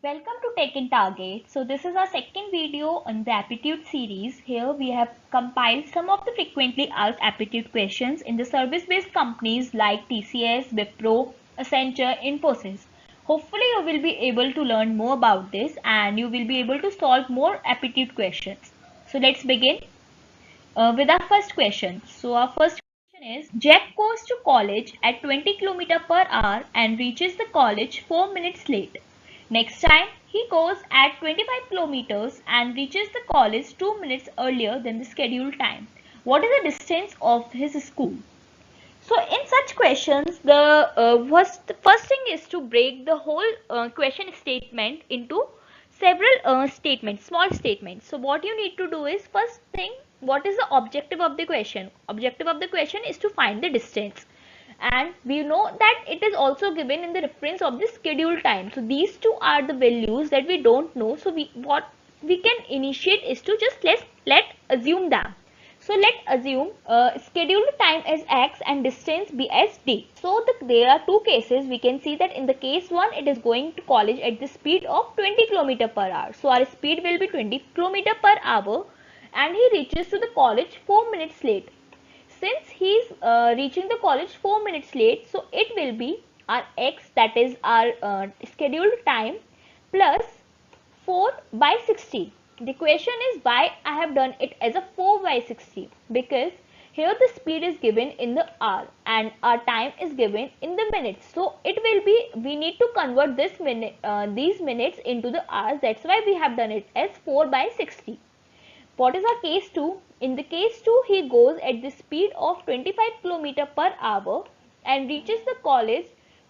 Welcome to Tech in Target. So this is our second video on the aptitude series. Here we have compiled some of the frequently asked aptitude questions in the service-based companies like TCS, Wipro, Accenture, Infosys. Hopefully you will be able to learn more about this and you will be able to solve more aptitude questions. So let's begin with our first question. So our first question is, Jack goes to college at 20 km per hour and reaches the college 4 minutes late. Next time, he goes at 25 kilometers and reaches the college 2 minutes earlier than the scheduled time. What is the distance of his school? So in such questions, the first thing is to break the whole question statement into several statements, small statements. So what you need to do is, first thing, what is the objective of the question? Objective of the question is to find the distance. And we know that it is also given in the reference of the schedule time. So these two are the values that we don't know. So what we can initiate is to just let assume them. So let assume scheduled time as x and distance be as d. So there are two cases. We can see that in the case 1, it is going to college at the speed of 20 km per hour. So our speed will be 20 km per hour and he reaches to the college 4 minutes late. Since he is reaching the college 4 minutes late, so it will be our x, that is our scheduled time, plus 4 by 60. The question is why I have done it as a 4 by 60, because here the speed is given in the hour and our time is given in the minutes. So it will be, we need to convert these minutes into the hours. That's why we have done it as 4 by 60. What is our case 2? In the case 2, he goes at the speed of 25 km per hour and reaches the college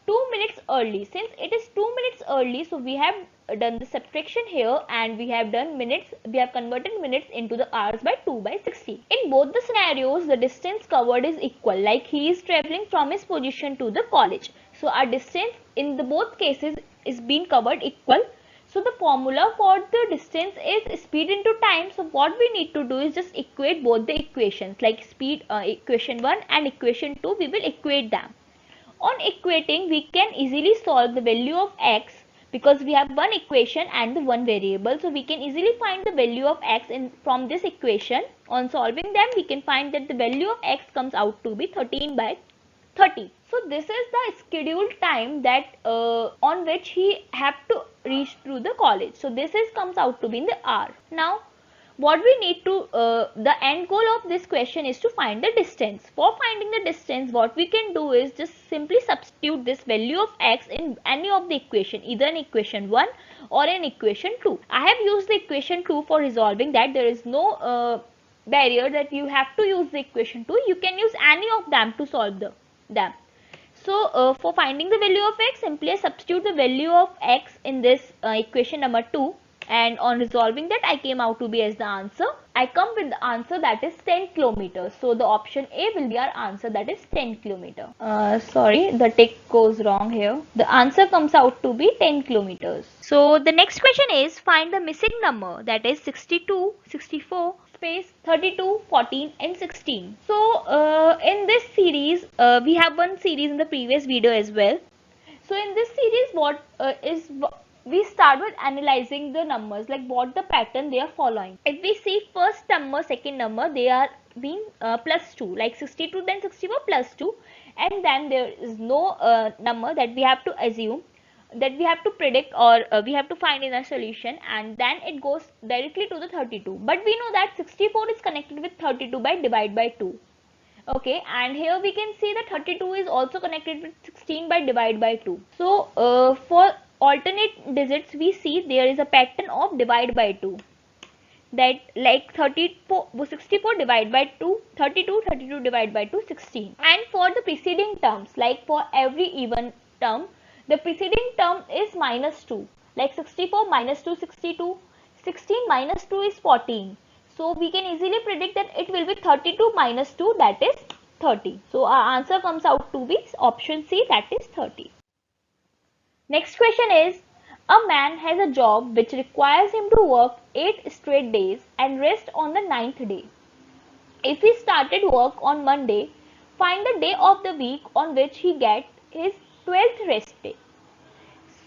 2 minutes early. Since it is 2 minutes early, so we have done the subtraction here and we have done minutes, we have converted minutes into the hours by 2 by 60. In both the scenarios, the distance covered is equal, like he is traveling from his position to the college. So our distance in the both cases is being covered equal. So the formula for the distance is speed into time. So what we need to do is just equate both the equations, like speed equation 1 and equation 2, we will equate them. On equating, we can easily solve the value of x because we have one equation and the one variable. So we can easily find the value of x from this equation. On solving them, we can find that the value of x comes out to be 13 by 30. So this is the scheduled time that on which he have to reach to the college. So this is comes out to be in the hour. Now what we need to, the end goal of this question is to find the distance. For finding the distance, what we can do is just simply substitute this value of x in any of the equation, either in equation 1 or in equation 2. I have used the equation 2 for resolving that. There is no barrier that you have to use the equation 2. You can use any of them to solve them. So for finding the value of x, simply substitute the value of x in this equation number 2, and on resolving that I came out to be as the answer. I come with the answer that is 10 kilometers. So the option A will be our answer, that is 10 kilometer. Sorry, the tick goes wrong here. The answer comes out to be 10 kilometers. So the next question is, find the missing number, that is 62, 64, space 32, 14 and 16. So in this series, we have one series in the previous video as well. So in this series, what we start with analyzing the numbers, like what the pattern they are following. If we see first number, second number, they are being plus 2, like 62 then 64 plus 2, and then there is no number that we have to assume, that we have to predict, or we have to find in a solution, and then it goes directly to the 32. But we know that 64 is connected with 32 by divide by 2. Okay, and here we can see that 32 is also connected with 16 by divide by 2. So for alternate digits, we see there is a pattern of divide by 2, that like 34, 64 divide by 2, 32, 32 divide by 2, 16. And for the preceding terms, like for every even term, the preceding term is minus 2, like 64 minus 2, 62, 16 minus 2 is 14. So we can easily predict that it will be 32 minus 2, that is 30. So our answer comes out to be option C, that is 30. Next question is, a man has a job which requires him to work 8 straight days and rest on the 9th day. If he started work on Monday, find the day of the week on which he gets his 12th rest day.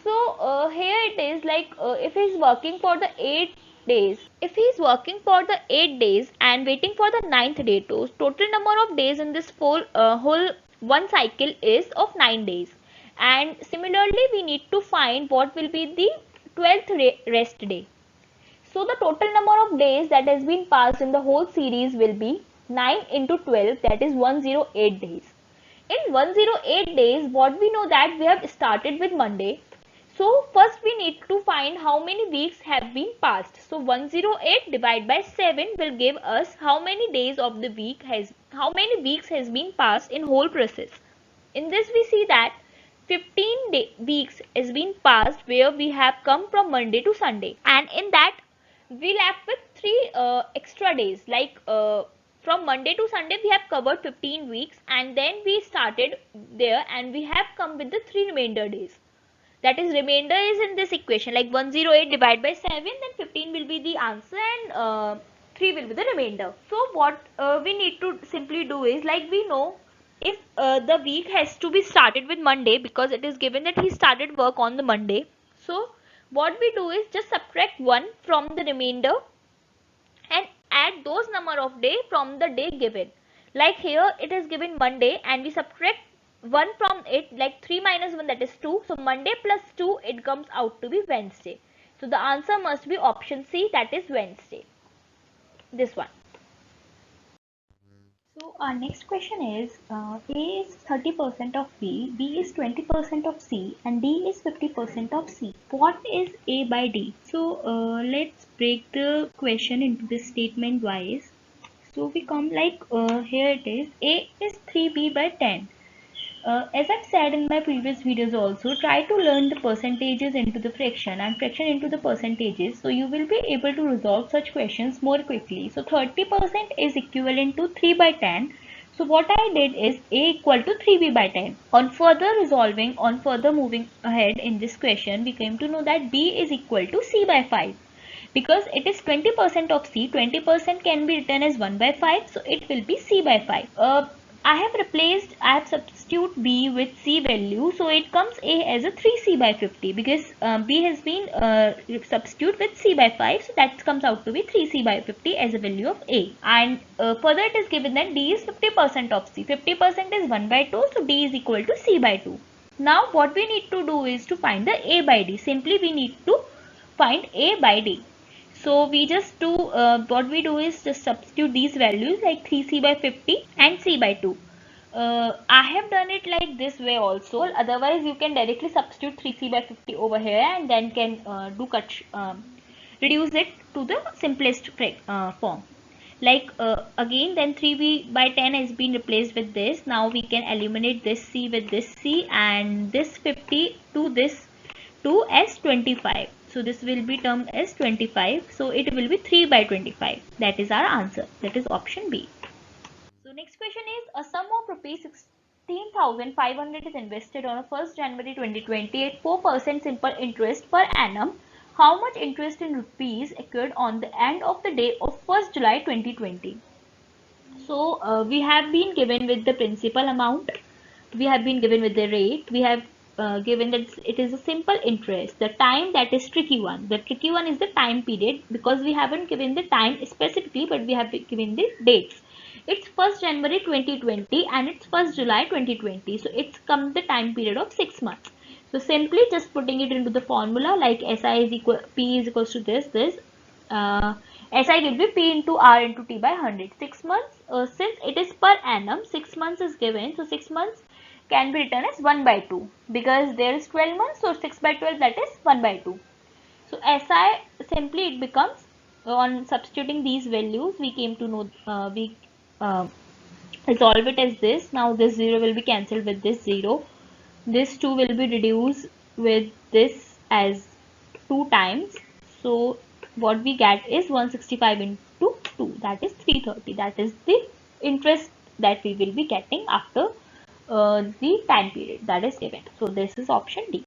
So here it is like if he's working for the 8 days, if he's working for the 8 days and waiting for the ninth day, to total number of days in this whole one cycle is of 9 days. And similarly, we need to find what will be the 12th rest day. So the total number of days that has been passed in the whole series will be 9 into 12, that is 108 days. In 108 days, what we know that we have started with Monday. So first we need to find how many weeks have been passed. So 108 divided by 7 will give us how many days of the week how many weeks has been passed in whole process. In this we see that 15 weeks has been passed where we have come from Monday to Sunday, and in that we left with 3 extra days, like from Monday to Sunday we have covered 15 weeks, and then we started there and we have come with the 3 remainder days. That is, remainder is in this equation, like 108 divided by 7, then 15 will be the answer, and 3 will be the remainder. So what we need to simply do is, like, we know if the week has to be started with Monday, because it is given that he started work on the Monday. So what we do is just subtract 1 from the remainder and add those number of day from the day given. Like here it is given Monday and we subtract 1 from it, like 3 minus 1, that is 2. So Monday plus 2, it comes out to be Wednesday. So the answer must be option C, that is Wednesday. This one. So our next question is, A is 30% of B, B is 20% of C, and D is 50% of C. What is A by D? So let's break the question into the statement wise. So we come like here it is, A is 3B by 10. As I've said in my previous videos also, try to learn the percentages into the fraction and fraction into the percentages, so you will be able to resolve such questions more quickly. So 30% is equivalent to 3 by 10. So what I did is A equal to 3B by 10. On further resolving, on further moving ahead in this question, we came to know that B is equal to C by 5. Because it is 20% of C, 20% can be written as 1 by 5, so it will be C by 5. I have substitute B with C value, so it comes A as a 3C by 50, because B has been substitute with C by 5, so that comes out to be 3C by 50 as a value of A. And further it is given that D is 50% of C, 50% is 1 by 2, so D is equal to C by 2. Now what we need to do is to find the A by D. Simply we need to find A by D. So we just do what we do is just substitute these values like 3C by 50 and C by 2. I have done it like this way also. Otherwise you can directly substitute 3C by 50 over here and then can reduce it to the simplest form. Like again, then 3B by 10 has been replaced with this. Now we can eliminate this C with this C and this 50 to this 2 as 25. So this will be termed as 25. So it will be 3 by 25. That is our answer. That is option B. So next question is, a sum of rupees 16,500 is invested on 1st January 2020 at 4% simple interest per annum. How much interest in rupees accrued on the end of the day of 1st July 2020? So we have been given with the principal amount. We have been given with the rate. We have given that it is a simple interest. The time, that is tricky one. The tricky one is the time period, because we haven't given the time specifically, but we have given the dates. It's 1st January 2020 and it's 1st July 2020. So it's come the time period of 6 months. So simply just putting it into the formula, like SI is equal, P is equals to this. SI will be P into R into T by 100. 6 months, since it is per annum, 6 months is given. So 6 months can be written as 1 by 2, because there is 12 months, so 6 by 12, that is 1 by 2. So SI, simply it becomes, on substituting these values, we came to know, we resolve it as this. Now this 0 will be cancelled with this 0. This 2 will be reduced with this as 2 times. So what we get is 165 into 2, that is 330. That is the interest that we will be getting after the time period that is given. So this is option D.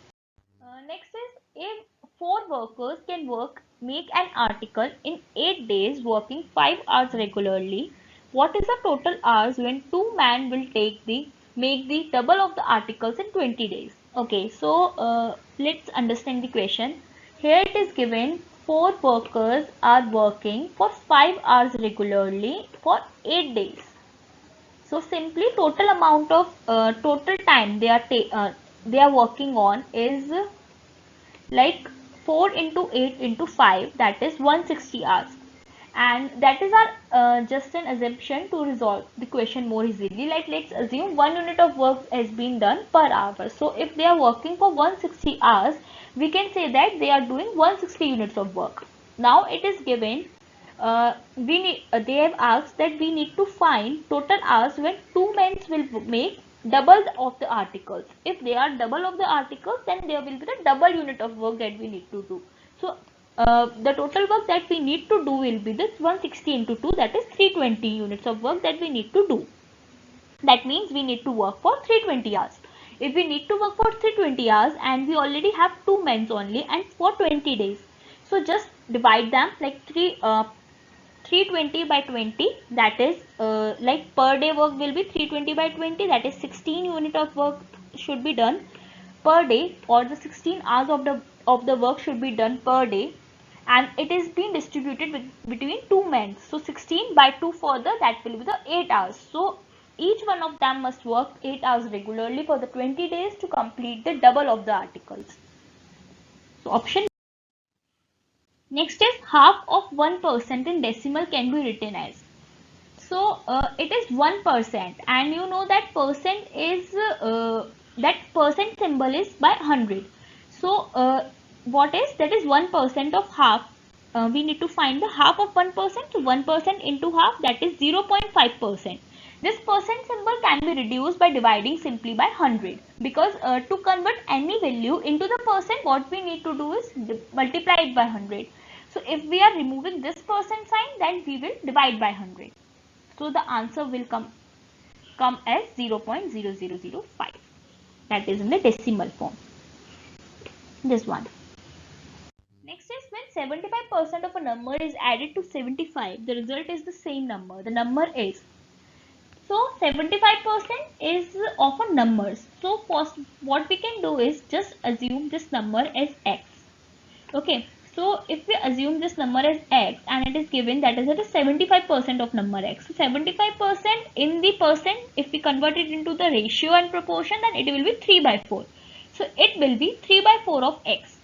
Next is, if 4 workers can make an article in 8 days working 5 hours regularly, what is the total hours when 2 men will make the double of the articles in 20 days? Okay, so let's understand the question. Here it is given 4 workers are working for 5 hours regularly for 8 days. So simply total amount of total time they are working on is like 4 into 8 into 5, that is 160 hours, and that is our just an assumption to resolve the question more easily. Like let's assume 1 unit of work has been done per hour. So if they are working for 160 hours, we can say that they are doing 160 units of work. Now it is given they have asked that we need to find total hours when two men will make double of the articles. If they are double of the articles, then there will be the double unit of work that we need to do. So the total work that we need to do will be this 160 into 2, that is 320 units of work that we need to do. That means we need to work for 320 hours. If we need to work for 320 hours and we already have 2 men only and for 20 days, so just divide them like 320 by 20, that is like per day work will be 320 by 20, that is 16 unit of work should be done per day, or the 16 hours of the work should be done per day, and it is being distributed between 2 men. So 16 by 2 further, that will be the 8 hours. So each one of them must work 8 hours regularly for the 20 days to complete the double of the articles. So option. Next is half of 1% in decimal can be written as. So it is 1%, and you know that percent is that percent symbol is by 100. So what is that is 1% of half. We need to find the half of 1%. So 1% into half, that is 0.5%. This percent symbol can be reduced by dividing simply by 100, because to convert any value into the percent, what we need to do is multiply it by 100. So if we are removing this percent sign, then we will divide by 100. So the answer will come as 0.0005. That is in the decimal form. This one. Next is when 75% of a number is added to 75, the result is the same number. The number is, so 75% is of a numbers. So first what we can do is just assume this number as x. Okay. So if we assume this number as x and it is given that is at a 75% of number x. So 75% in the percent, if we convert it into the ratio and proportion, then it will be 3 by 4. So it will be 3 by 4 of x.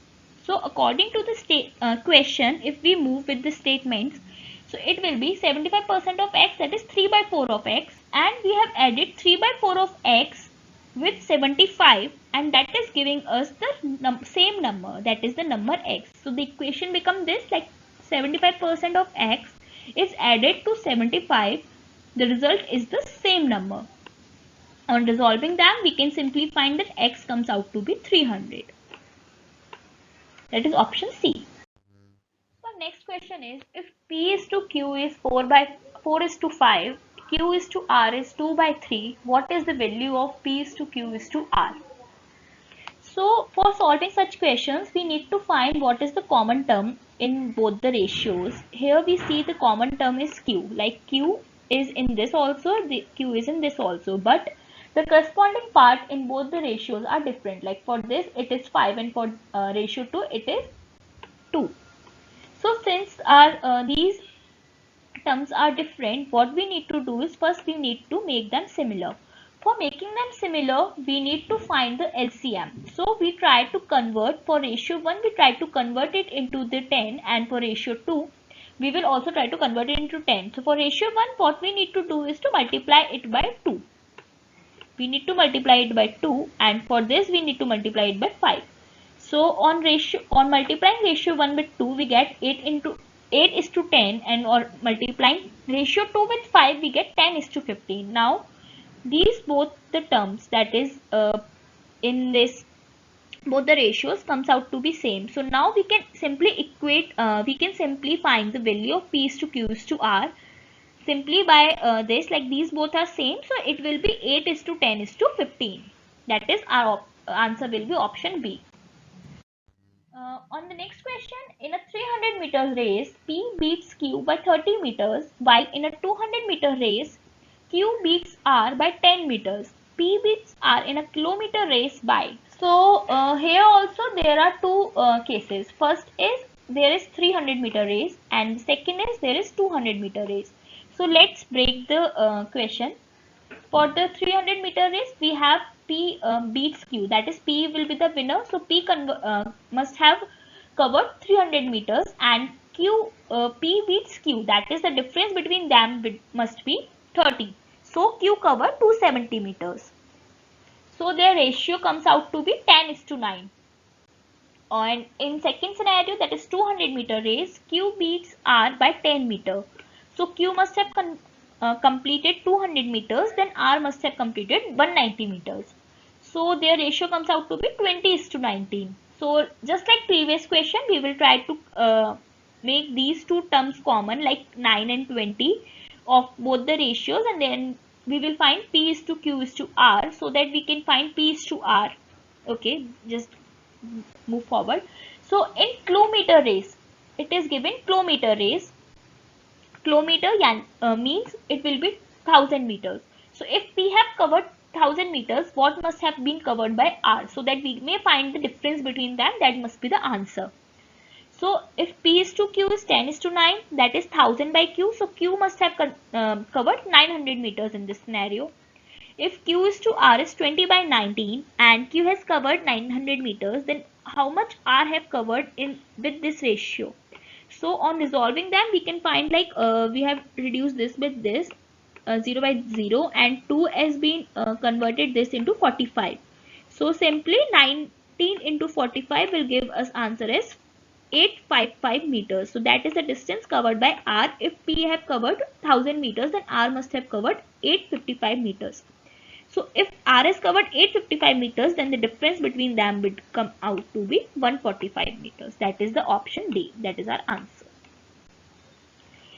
So according to the question, if we move with the statements, so it will be 75% of x, that is 3 by 4 of x, and we have added 3 by 4 of x with 75, and that is giving us the same number, that is the number x. So the equation becomes this, like 75% of x is added to 75, the result is the same number. On resolving them, we can simply find that x comes out to be 300. That is option C. So next question is, if P is to Q is 4 is to 5, Q is to R is 2 by 3, what is the value of P is to Q is to R? So for solving such questions, we need to find what is the common term in both the ratios. Here we see the common term is Q, like Q is in this also, the Q is in this also, but the corresponding part in both the ratios are different. Like for this it is 5 and for ratio 2 it is 2. So since our these terms are different, what we need to do is first we need to make them similar. For making them similar, we need to find the LCM. So we try to convert, for ratio 1 we try to convert it into the 10, and for ratio 2 we will also try to convert it into 10. So for ratio 1, what we need to do is to multiply it by 2. We need to multiply it by 2, and for this we need to multiply it by 5. So on multiplying ratio 1 with 2, we get 8 is to 10, and or multiplying ratio 2 with 5, we get 10 is to 15. Now these both the terms, that is in this both the ratios comes out to be same. So now we can simply we can simply find the value of P is to Q is to R simply by this, like these both are same, so it will be 8 is to 10 is to 15. That is our answer will be option B. On the next question, in a 300 meters race, P beats Q by 30 meters, while in a 200 meter race, Q beats R by 10 meters. P beats R in a kilometer race by. So here also there are two cases. First is there is 300-meter race, and second is there is 200-meter race. So let's break the question. For the 300-meter race, we have P beats Q. That is, P will be the winner. So P must have covered 300 meters, and P beats Q. That is, the difference between them must be 30. So Q covered 270 meters. So their ratio comes out to be 10:9. And in second scenario, that is 200-meter race, Q beats R by 10 meter. So Q must have completed 200 meters, then R must have completed 190 meters. So their ratio comes out to be 20:19. So just like previous question, we will try to make these two terms common, like 9 and 20 of both the ratios, and then we will find P is to Q is to R, so that we can find P is to R. Okay, just move forward. So in kilometer race, it is given kilometer race. Kilometer means it will be 1000 meters. So if we have covered 1000 meters, what must have been covered by R? So that we may find the difference between them, that must be the answer. So if P is to Q is 10:9, that is 1000 by Q. So Q must have covered 900 meters in this scenario. If Q is to R is 20 by 19 and Q has covered 900 meters, then how much R have covered in with this ratio? So on resolving them, we can find, like we have reduced this with this 0 by 0, and 2 has been converted this into 45. So simply 19 into 45 will give us answer as 855 meters. So that is the distance covered by R. If P have covered 1000 meters, then R must have covered 855 meters. So if R is covered 855 meters, then the difference between them would come out to be 145 meters. That is the option D. That is our answer.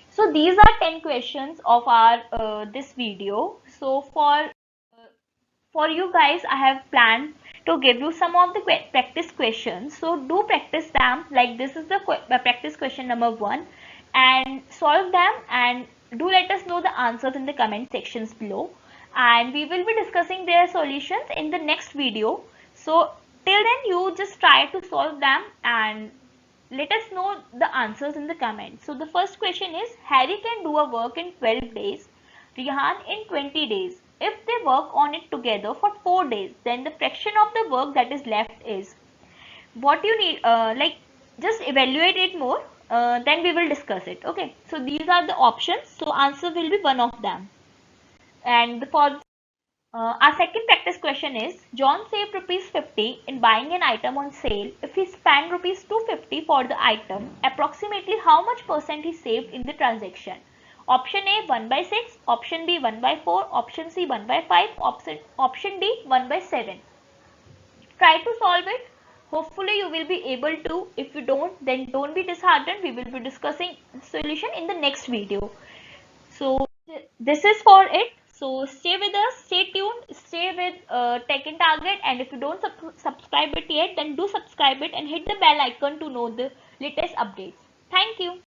So these are 10 questions of our this video. So for you guys, I have planned to give you some of the practice questions. So do practice them. Like, this is the practice question number 1, and solve them, and do let us know the answers in the comment sections below, and we will be discussing their solutions in the next video. So till then, you just try to solve them and let us know the answers in the comments. So the first question is, Harry can do a work in 12 days, Rihan in 20 days. If they work on it together for 4 days, then the fraction of the work that is left is. What you need, like, just evaluate it more, then we will discuss it. Okay, so these are the options. So answer will be one of them. And for our second practice question is, John saved rupees 50 in buying an item on sale. If he spent rupees 250 for the item, approximately how much percent he saved in the transaction? Option A 1 by 6, option B 1 by 4, option C 1 by 5, option D 1 by 7. Try to solve it. Hopefully you will be able to. If you don't, then don't be disheartened. We will be discussing solution in the next video. So this is for it. So stay with us, stay tuned, stay with Tech and Target, and if you don't subscribe it yet, then do subscribe it and hit the bell icon to know the latest updates. Thank you.